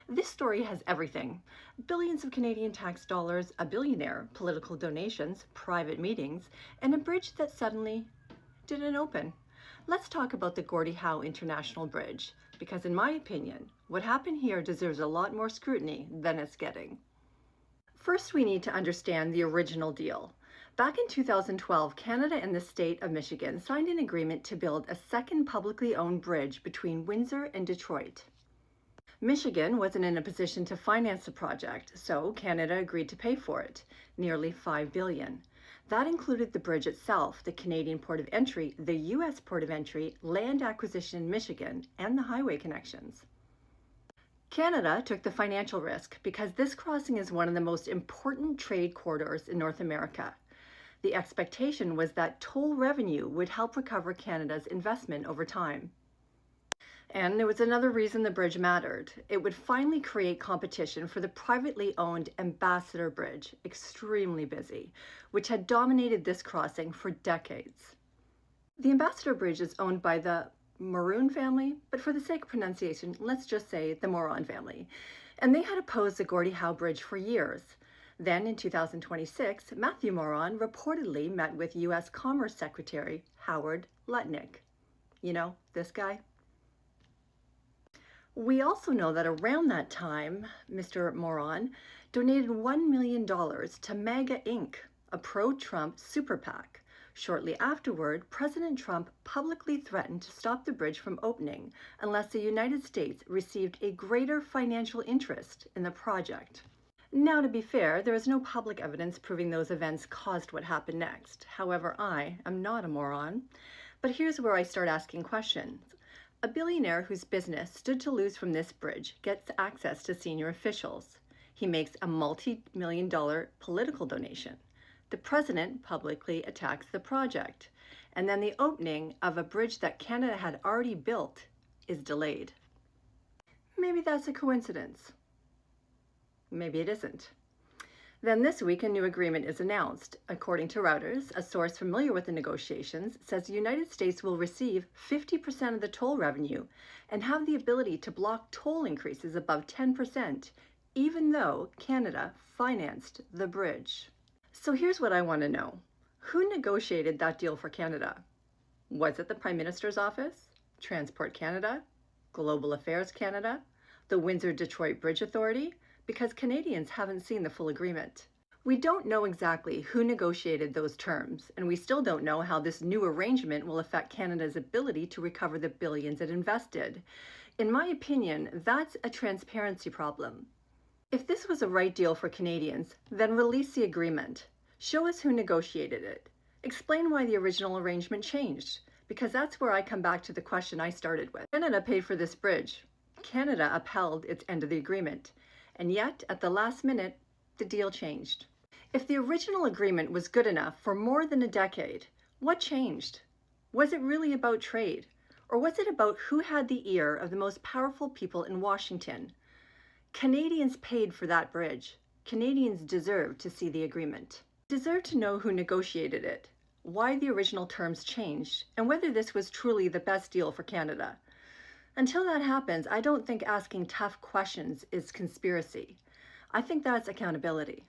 This story has everything: billions of Canadian tax dollars, a billionaire, political donations, private meetings, and a bridge that suddenly didn't open. Let's talk about the Gordie Howe International Bridge, because in my opinion, what happened here deserves a lot more scrutiny than it's getting. First, we need to understand the original deal. Back in 2012, Canada and the state of Michigan signed an agreement to build a second publicly owned bridge between Windsor and Detroit. Michigan wasn't in a position to finance the project, so Canada agreed to pay for it, nearly $5 billion. That included the bridge itself, the Canadian port of entry, the U.S. port of entry, land acquisition in Michigan, and the highway connections. Canada took the financial risk because this crossing is one of the most important trade corridors in North America. The expectation was that toll revenue would help recover Canada's investment over time. And there was another reason the bridge mattered. It would finally create competition for the privately owned Ambassador Bridge, extremely busy, which had dominated this crossing for decades. The Ambassador Bridge is owned by the Maroon family, but for the sake of pronunciation, let's just say the Moron family. And they had opposed the Gordie Howe Bridge for years. Then in 2026, Matthew Moron reportedly met with U.S. Commerce Secretary Howard Lutnick. You know, this guy? We also know that around that time, Mr. Moron donated $1 million to MAGA Inc., a pro-Trump super PAC. Shortly afterward, President Trump publicly threatened to stop the bridge from opening unless the United States received a greater financial interest in the project. Now, to be fair, there is no public evidence proving those events caused what happened next. However, I am not a moron. But here's where I start asking questions. A billionaire whose business stood to lose from this bridge gets access to senior officials. He makes a multi-million-dollar political donation. The president publicly attacks the project, and then the opening of a bridge that Canada had already built is delayed. Maybe that's a coincidence. Maybe it isn't. Then this week, a new agreement is announced. According to Reuters, a source familiar with the negotiations says the United States will receive 50% of the toll revenue and have the ability to block toll increases above 10%, even though Canada financed the bridge. So here's what I want to know. Who negotiated that deal for Canada? Was it the Prime Minister's office, Transport Canada, Global Affairs Canada, the Windsor-Detroit Bridge Authority? Because Canadians haven't seen the full agreement. We don't know exactly who negotiated those terms, and we still don't know how this new arrangement will affect Canada's ability to recover the billions it invested. In my opinion, that's a transparency problem. If this was a right deal for Canadians, then release the agreement. Show us who negotiated it. Explain why the original arrangement changed, because that's where I come back to the question I started with. Canada paid for this bridge. Canada upheld its end of the agreement. And yet, at the last minute, the deal changed. If the original agreement was good enough for more than a decade, what changed? Was it really about trade? Or was it about who had the ear of the most powerful people in Washington? Canadians paid for that bridge. Canadians deserve to see the agreement. Deserve to know who negotiated it, why the original terms changed, and whether this was truly the best deal for Canada. Until that happens, I don't think asking tough questions is conspiracy. I think that's accountability.